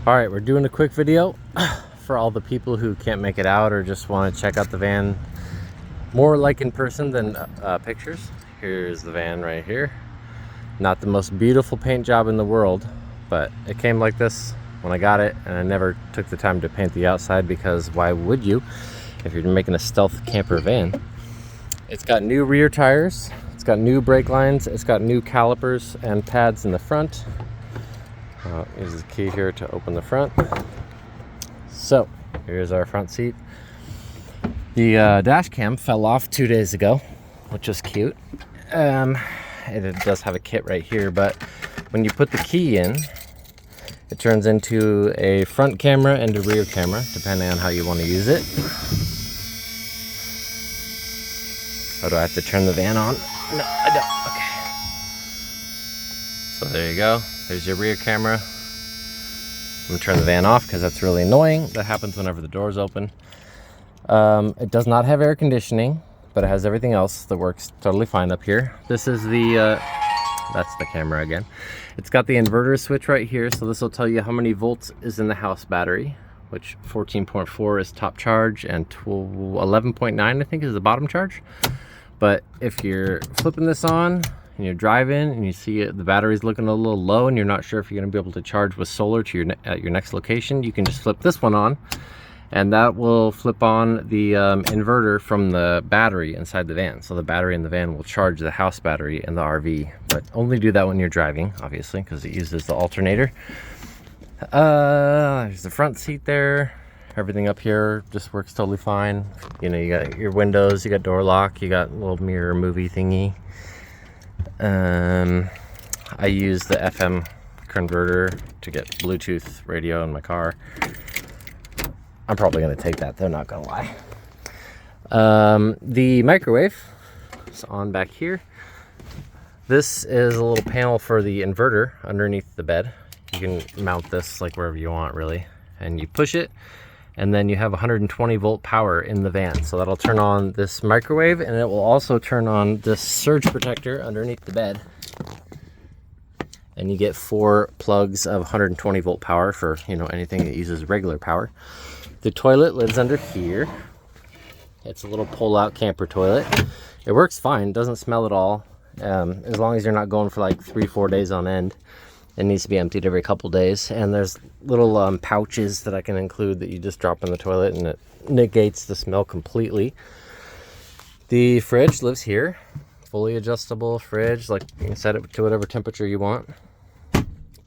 All right, we're doing a quick video for all the people who can't make it out or just want to check out the van more like in person than pictures. Here's the van right here. Not the most beautiful paint job in the world, but it came like this when I got it, and I never took the time to paint the outside because why would you if you're making a stealth camper van? It's got new rear tires, it's got new brake lines, it's got new calipers and pads in the front. Here's the key here to open the front. So here's our front seat. The dash cam fell off 2 days ago, which is cute. It does have a kit right here, but when you put the key in, it turns into a front camera and a rear camera, depending on how you want to use it. Oh, do I have to turn the van on? No, I don't. Okay. So there you go. There's your rear camera. I'm gonna turn the van off because that's really annoying. That happens whenever the doors open. It does not have air conditioning, but it has everything else that works totally fine up here. This is the, that's the camera again. It's got the inverter switch right here, so this will tell you how many volts is in the house battery, which 14.4 is top charge and 11.9 I think is the bottom charge. But if you're flipping this on and you're driving and you see the battery's looking a little low and you're not sure if you're going to be able to charge with solar to at your next location, you can just flip this one on, and that will flip on the inverter from the battery inside the van. So the battery in the van will charge the house battery in the RV, but only do that when you're driving, obviously, because it uses the alternator. There's the front seat there. Everything up here just works totally fine. You know, you got your windows, you got door lock, you got a little mirror movie thingy. I use the FM converter to get Bluetooth radio in my car. I'm probably going to take that, though, not going to lie. The microwave is on back here. This is a little panel for the inverter underneath the bed. You can mount this like wherever you want, really. And you push it, and then you have 120 volt power in the van. So that'll turn on this microwave, and it will also turn on this surge protector underneath the bed. And you get 4 plugs of 120 volt power for, you know, anything that uses regular power. The toilet lives under here. It's a little pull-out camper toilet. It works fine, doesn't smell at all. As long as you're not going for like 3-4 days on end. It needs to be emptied every couple days. And there's little pouches that I can include that you just drop in the toilet, and it negates the smell completely. The fridge lives here. Fully adjustable fridge, like you can set it to whatever temperature you want.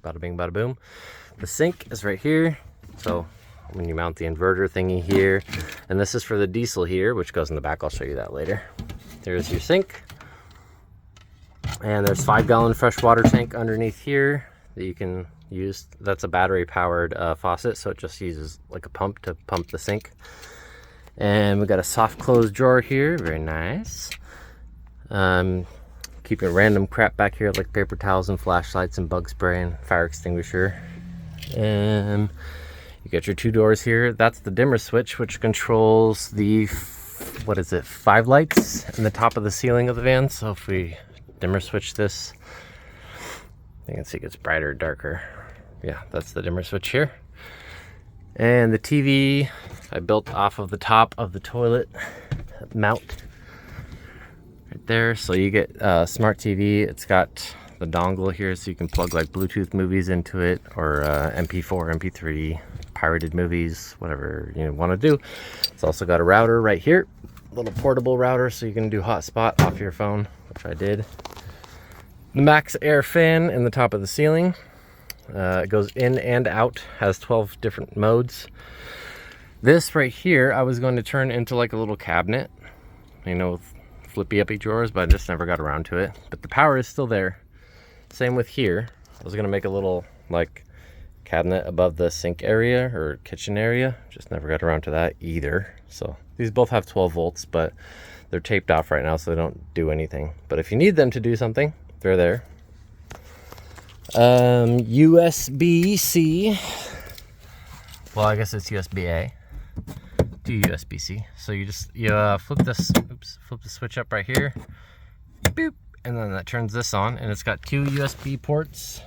Bada bing, bada boom. The sink is right here. So when you mount the inverter thingy here, and this is for the diesel here, which goes in the back. I'll show you that later. There's your sink. And there's 5-gallon freshwater tank underneath here that you can use. That's a battery powered faucet, so it just uses like a pump to pump the sink. And we got a soft close drawer here, very nice. Keeping random crap back here like paper towels and flashlights and bug spray and fire extinguisher. And you got your 2 doors here. That's the dimmer switch, which controls the, what is it, 5 lights in the top of the ceiling of the van. So if we dimmer switch this, you can see it gets brighter or darker. Yeah, that's the dimmer switch here. And the TV I built off of the top of the toilet mount right there. So you get smart TV. It's got the dongle here, so you can plug like Bluetooth movies into it, or MP4, MP3, pirated movies, whatever you want to do. It's also got a router right here, a little portable router, so you can do hotspot off your phone, which I did. The Max Air fan in the top of the ceiling. It goes in and out, has 12 different modes. This right here, I was going to turn into like a little cabinet, you know, with flippy uppy drawers, but I just never got around to it. But the power is still there. Same with here. I was going to make a little like cabinet above the sink area or kitchen area. Just never got around to that either. So these both have 12 volts, but they're taped off right now, so they don't do anything. But if you need them to do something, they're there. USB-C. Well, I guess it's USB-A to USB-C. So you just flip the switch up right here. Boop, and then that turns this on, and it's got 2 USB ports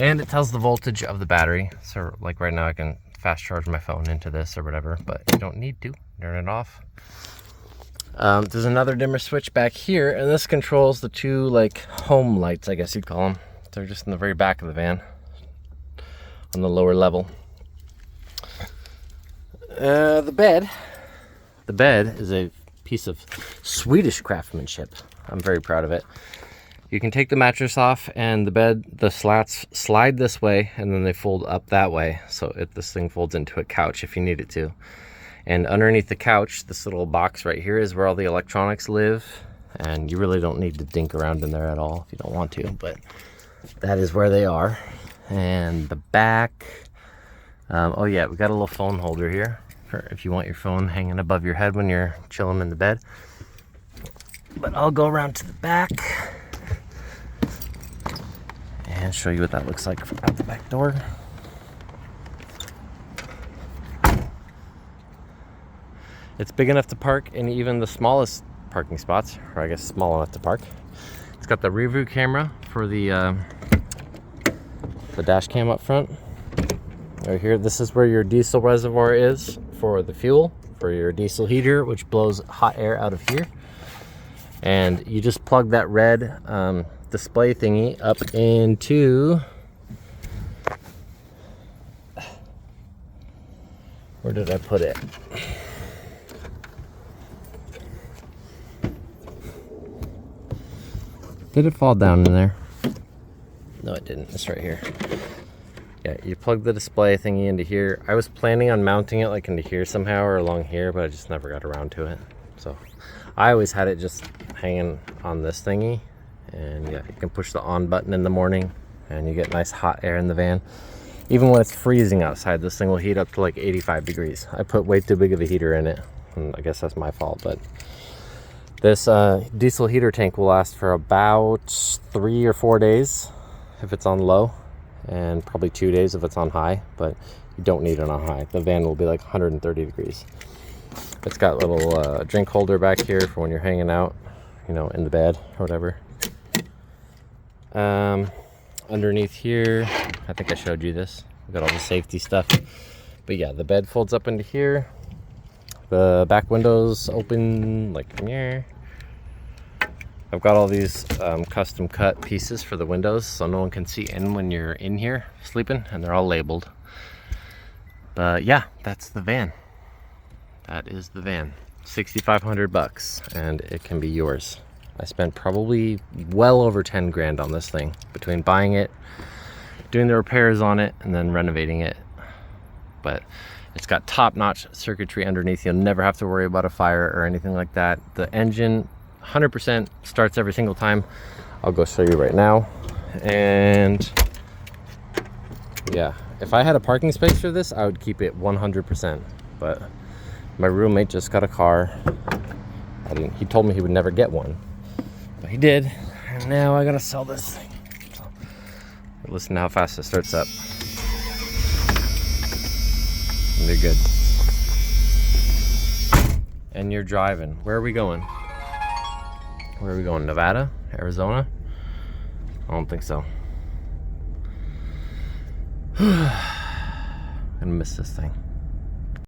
And it tells the voltage of the battery. So like right now I can fast charge my phone into this or whatever, but you don't need to. Turn it off. There's another dimmer switch back here, and this controls the two like home lights, I guess you'd call them. They're just in the very back of the van on the lower level. The bed is a piece of Swedish craftsmanship. I'm very proud of it. You can take the mattress off, and the slats slide this way, and then they fold up that way. So this thing folds into a couch if you need it to. And underneath the couch, this little box right here is where all the electronics live. And you really don't need to dink around in there at all if you don't want to, but that is where they are. And the back, oh yeah, we got a little phone holder here for if you want your phone hanging above your head when you're chilling in the bed. But I'll go around to the back and show you what that looks like out the back door. It's big enough to park in even the smallest parking spots, or I guess small enough to park. It's got the rear view camera for the dash cam up front. Right here, this is where your diesel reservoir is for the fuel, for your diesel heater, which blows hot air out of here. And you just plug that red display thingy up into, where did I put it? Did it fall down in there? No, it didn't. It's right here. Yeah, you plug the display thingy into here. I was planning on mounting it like into here somehow or along here, but I just never got around to it. So I always had it just hanging on this thingy. And yeah, you can push the on button in the morning and you get nice hot air in the van. Even when it's freezing outside, this thing will heat up to like 85 degrees. I put way too big of a heater in it, and I guess that's my fault, but this diesel heater tank will last for about 3 or 4 days if it's on low, and probably 2 days if it's on high, but you don't need it on high. The van will be like 130 degrees. It's got a little drink holder back here for when you're hanging out, you know, in the bed or whatever. Underneath here, I think I showed you this. We've got all the safety stuff. But yeah, the bed folds up into here. The back windows open like here. I've got all these custom cut pieces for the windows so no one can see in when you're in here sleeping, and they're all labeled. But yeah, that's the van. That is the van. $6,500 and it can be yours. I spent probably well over 10 grand on this thing between buying it, doing the repairs on it, and then renovating it. But it's got top-notch circuitry underneath. You'll never have to worry about a fire or anything like that. The engine 100% starts every single time. I'll go show you right now. And yeah, if I had a parking space for this, I would keep it 100%. But my roommate just got a car. He told me he would never get one, but he did. And now I gotta sell this thing. So, listen to how fast it starts up. And they're good. And you're driving. Where are we going? Where are we going? Nevada? Arizona? I don't think so. I'm gonna miss this thing.